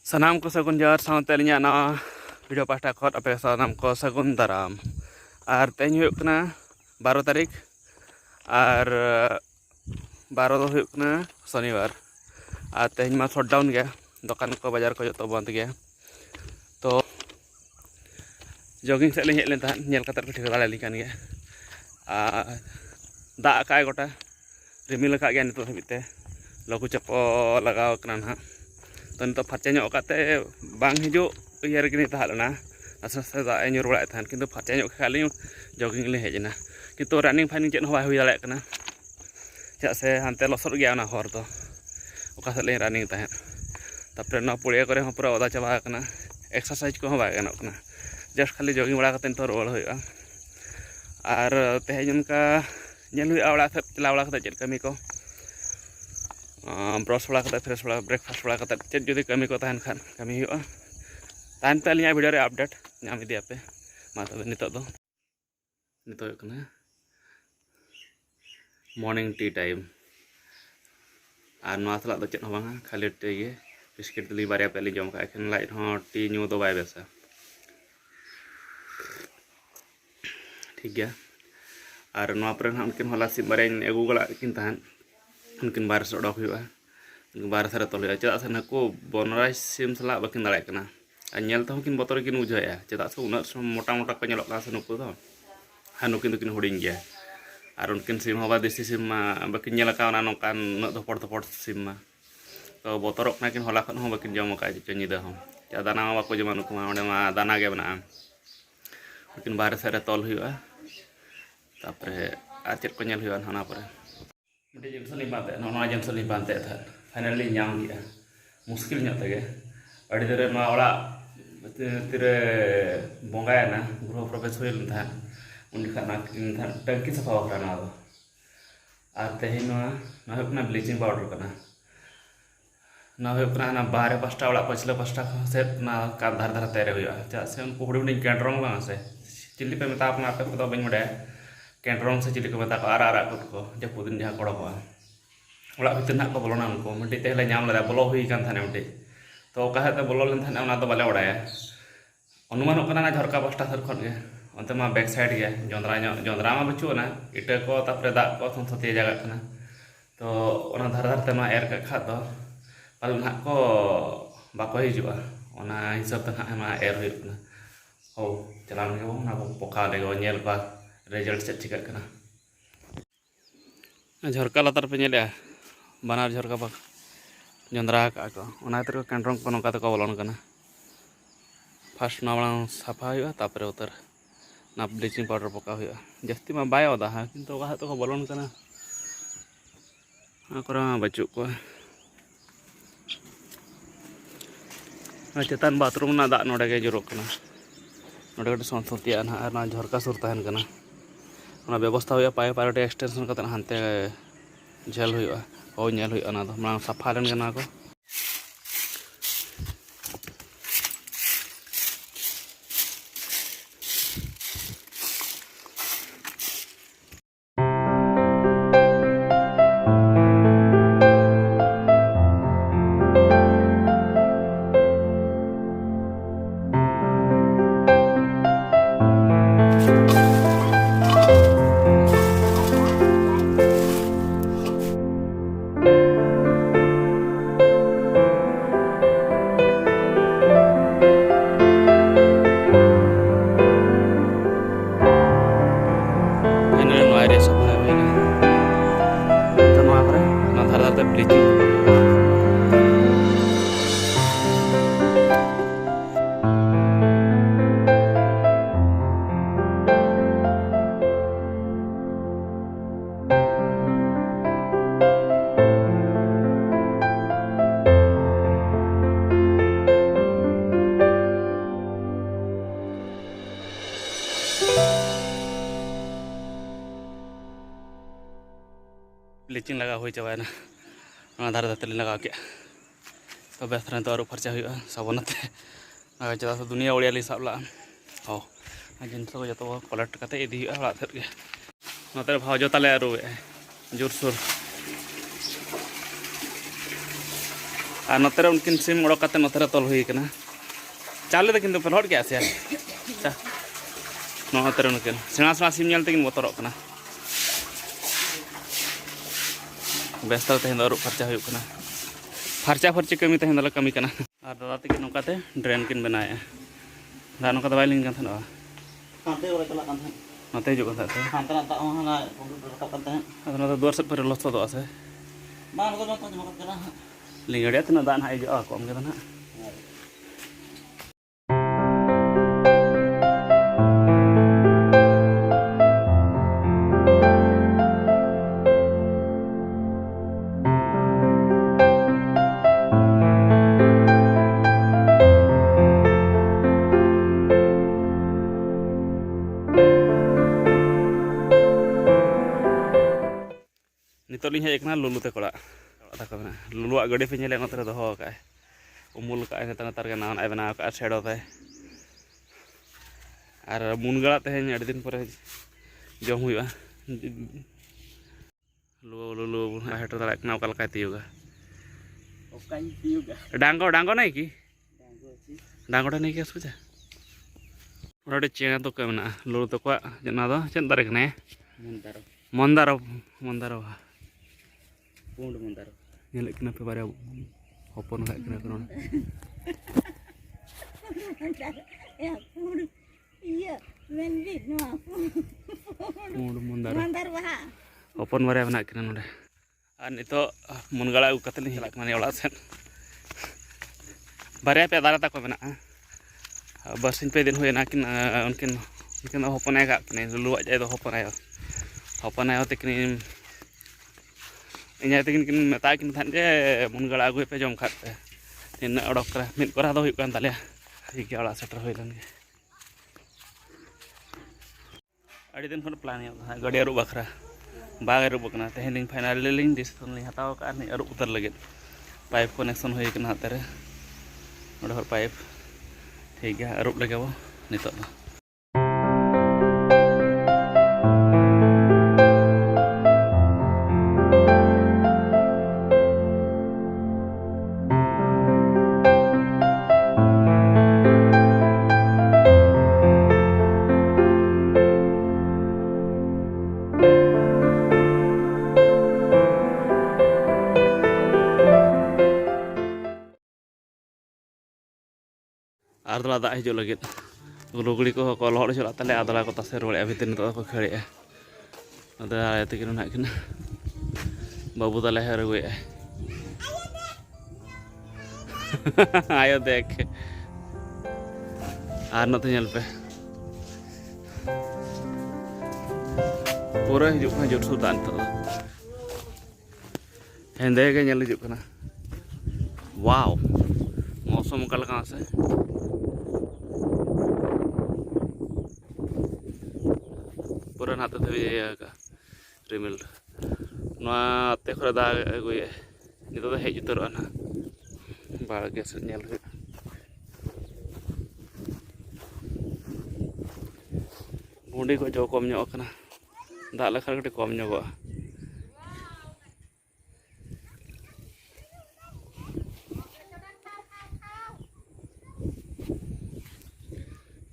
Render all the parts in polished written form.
Sanam ko sagun jar saute alinya na video pasta khot ape sanam ko sagun daram ar tehny huyuk kana 12 tarik ar 12 do huyuk kana shonibar ar tehny ma shutdown gaya dokan ko bajar ko joto bond gaya to jogging set lin hej len tahan nyel katar ko thik dale likan gaya dak ka gota rimil ka gaya nitu habite lagu cepo lagaw kena na tentu faca nyok kate bang hijau biar gini tahal na asal saya nyuruh lại tahan kintu faca nyok kali jogging li hejna kintu running finding cek no hui dalek kena cak se hante losor gya na hor to oka sale running tahan tapre na pulia kore ho pura oda chaba kena exercise ko ba ganok kena just khali jogging bala kate tor ol hoya ar tehnyun ka nyel hui awla set lawla kate cek kami ko brush bala kata fresh bala breakfast bala kata cek jodi kami ko tahan khan kami huyuga tahan pe alinya video re update nyam idi ape ma tobe nitok kena morning tea time ar noa sala do cek ho banga khali te ge biscuit li baria pe li jom ka ekhen light ho tea nyu do bai besa ठीक गया और नोआ पर उनकिन होला SIM बारे एगु गला किन तान उनकिन बार से उडक हुआ बार से तल हुआ चेदा से नको बनराय सिम सला बकिन दाड़े कना आ नेल तो किन बतर किन बुझाया चेदा से उना मोटा मोटा को नेलक से नुकु दो हानुकिन तो किन हुडिंग गया और उनकिन सिम हवा देसी सिम मा बकिन नेल का ना नोकान न दपड़ सिम मा तो बतरक ना किन होला खन हो बकिन जम का च निदा हो चा दाना मा को जमा नुकु मा ओंडे मा दाना गे बना उनकिन बार से तल हुआ तापरे आर चेक को नेल हुआ हाना पर मिटे जिनस लिं पाते नोना जिनस लिं पाते था फाइनली नाम गया मुश्किल ᱧᱚᱜ तगे अड़ी दरे मा ओड़ा तिरे बंगाया ना गृह प्रवेश हुई था उन खाना टंकी सफा वखरा ना दो आर तेही ना हुकना ब्लीचिंग पाउडर कना ना हुकना ना बारे पास्टा ओड़ा पछले पास्टा से ना का धार धार तेरे हुआ चा से उनको हुडी हुडी कैंड्रोंग बांग से चिल्ली पे मेता अपना पे को बइन बडे कैंड्रोंग से चिल्ली को मेता को आरा को जपुदिन जहां कोड़ो को ओड़ा भितर ना को बोलना उनको मिट्टी तेले नाम लदा बोलो हुई कान थाने मिट्टी तो कहे ते बोलो लेन थाने ओना तो बाले ओड़ाया अनुमान कना ना झरका पास्टा सर खन गे अंते मा बैक साइड गे जोंद्रा मा बचु ना इटे को तापरे दा को संसते जगह कना तो ओना धार धार ते मा एर का खा तो पाल ना को बाको हिजुआ ओना हिसाब ते ना मा एर हुई ना हो चलान गे ना को पोका लेगो नेल बा रिजल्ट से चिका कना झरका लतार पे नेले बानार झरका बा जोंद्रा का को ओना तर कैंड्रोंग को नका को बोलन कना फास्ट ना बला साफा हुआ तापरे उतर ना ब्लीचिंग पाउडर पका हुआ जस्ती मा बाय ओदा हा किंतु का तो को बोलन कना आकरा बचु को चेतान बाथरूम ना दा नोडे गे जुरो कना नोडे गटे संसतिया ना आर ना झरका सुर तहन कना ओना व्यवस्था हुआ पाए पारोटे एक्सटेंशन कते हानते झेल हुआ ओ नेल हुआ ना तो मांग साफा लेन गना को ब्लीचिंग लगा हुई चबाना धार धाते लगा के तो बेस तो आरु फर्चा हुआ साबनते चला दुनिया उड़िया ली साब ला हो जिनस को जो कलेक्ट करते इदी ओड़ा सेद के नोते भाव जोताले आरुए जोरसोर और नोते उनकिन सिम उड़क करते नोते तल हुई कना चाले तो किंतु पेलहट गया से चा नोते उनकिन सेना सेना सिम नेलते किन बतरक कना बेस्तर तेहन अरुब फर्चा हुई कना फर्चा फर्ची कमी तेहन दला कमी कना और दादा तक नौकाते ड्रेन किन बनाए दा नौका दवाई लिंग कान था Kantai orang celak kantai. नोते हिजुग कान था Kantai tak mau na rakap kantai. अदो नोते दुआर सेट पर लस्तो दो आसे Bang tu nonton cuma kat kana. लिंगड़िया तना दान हाई जो कम के तना नितोलिं हेज कना लुलु ते कोड़ा तक लुलुआ गाड़ी पे नेले नोते दोहो का उमुल का नेतार के नान बना का सेड़ो ते और मुनगड़ा तेहन अड़ी दिन पर जम हुआ लुलु लुलु हेटर दाड़ा कना ओका लका तियुगा Okai juga. डांगो डांगो नहीं की Tangguh sih. डांगोटा नहीं की सुजा ओडे चेना तो कमना लुलु तो को जना दो चेन दारे कने Muntar. मंदारो मंदारो Pund muntar. नेले कना पे बारे ओपन का कना करो Ya, iya, mendit no. मुंड मंदारो Mandar baha. ओपन बारे बना कना नोडे और नितो मुनगड़ा उ कतली हिला माने ओला सेन बारे पे दारा तक बना बरसिन पे दिन हुएना किन उनकिन होपन आएगा कने लुलुआ जाय दो होपन आयो तकिन इन्या तकिन किन मेता किन थान जे मुनगड़ा आगु पे जम खात पे इन अडक करा मिट करा दो हुई कान ताले ठीक है ओला सेटर होई लन अड़ी दिन खन प्लान गाड़ी अरु बखरा बाग अरु बकना तेहन फाइनल लिंग डिसीजन लिंग हताव का नि अरु उतर लगे पाइप कनेक्शन होई कना हाते रे ओडे हर पाइप ठीक है अरु लगे वो नितो आदला दा हिजो लगे लुगड़ी को लहड़ चला ताले आदला को तसे रोड़े भीतर नितो को खेड़े अदा आयते किन ना किन बाबू ताले हर हुए आयो देख आर नते नेल पे पूरा हिजो का जोर सुदान तो हेंदे के नेल हिजो कना वाओ मौसम का लगा से पूरा नाते थे का रिमिल नाते खरा दा अगुए नितो तो हेज उतरो ना बागे से नेल हुई बुंडी को जो कम ᱧᱚᱜ kana दा लेखा कटे कम ᱧᱚᱜᱚᱜᱼᱟ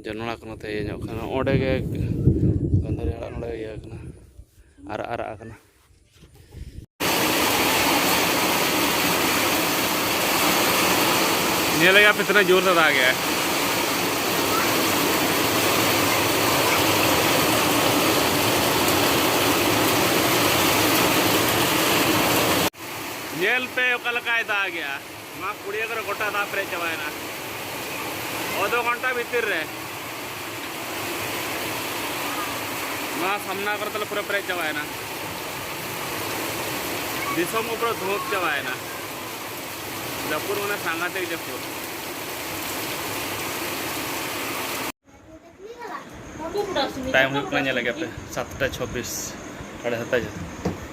जनोड़ा को ते ᱧᱚᱜ kana ओडे गे गंधरी आड़ा नोडे ये kana आरा kana ये लगा कितना जोर से आ गया नेल पे ओकलकाय दा गया मा कुड़िया कर गोटा दा प्रे चवायना आधा घंटा भीतर रे मा सामना कर तले पूरा प्रे चवायना दिसम ऊपर धोत चवायना जपुर मने सांगाते जपुर टाइम हुई ना लगे पे 7:26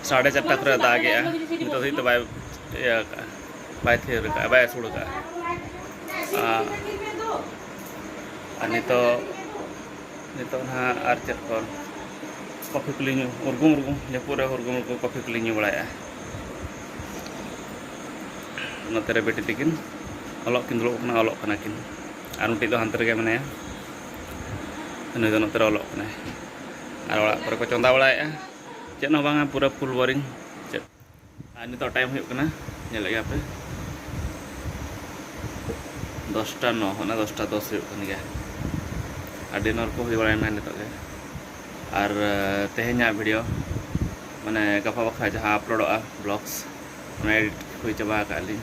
साढ़े 4 कर दा गया नितो तो बाय बाय थे का बाय सुड़ का नितो नितो ना आर चेक को कॉफी कुलिंग उर्गुम जपुर उर्गुम कॉफी कुलिंग बड़ाया नोते बेटी तकिन ऑलोक किन दुलुब कना ऑलोक कना किन और मिट्टी दो हांते गे मनाया नुई दो नोते ऑलोक कना और ओड़ा करे को चंदा बड़ाया चेद हो बांगा पूरा फुल बोरिंग चेद और नितो टाइम हुई कना नेले गया पे 10:09 होना 10:10 हुई कन गया और डिनर को हुई बड़ा नितो गे और तेहेኛ वीडियो माने गपा बखा जहाँ अपलोडोगा ब्लॉग्स एडिट हुई चाबा काली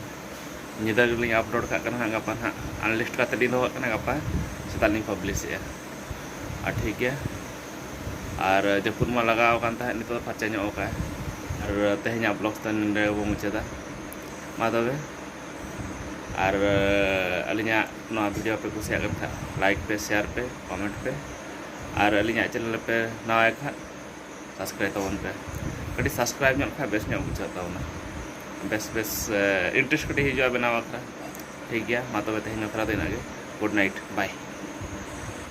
निदा गिलिंग अपलोड का कना गपा ना अनलिस्ट का तड़ी दो कना गपा सेतालिंग पब्लिश या और ठीक है और जपुर मा लगाव कान ता नितो फरचा ᱧᱚᱜ का और तेहेኛ ब्लॉग्स तन नंदे बो मुचादा मा तबे और अलिया नवा वीडियो पे कुसिया कन था लाइक पे शेयर पे कमेंट पे और अलिया चैनल पे नवा खा सब्सक्राइब तबन पे कटी सब्सक्राइब ᱧᱚᱜ खा बेस ᱧᱚᱜ बुझा तावना बेस इंटरेस्ट कटी हिजुआ बनावा खरा ठीक गया मा तबे तेहेñ खरा देना गे गुड नाइट बाय।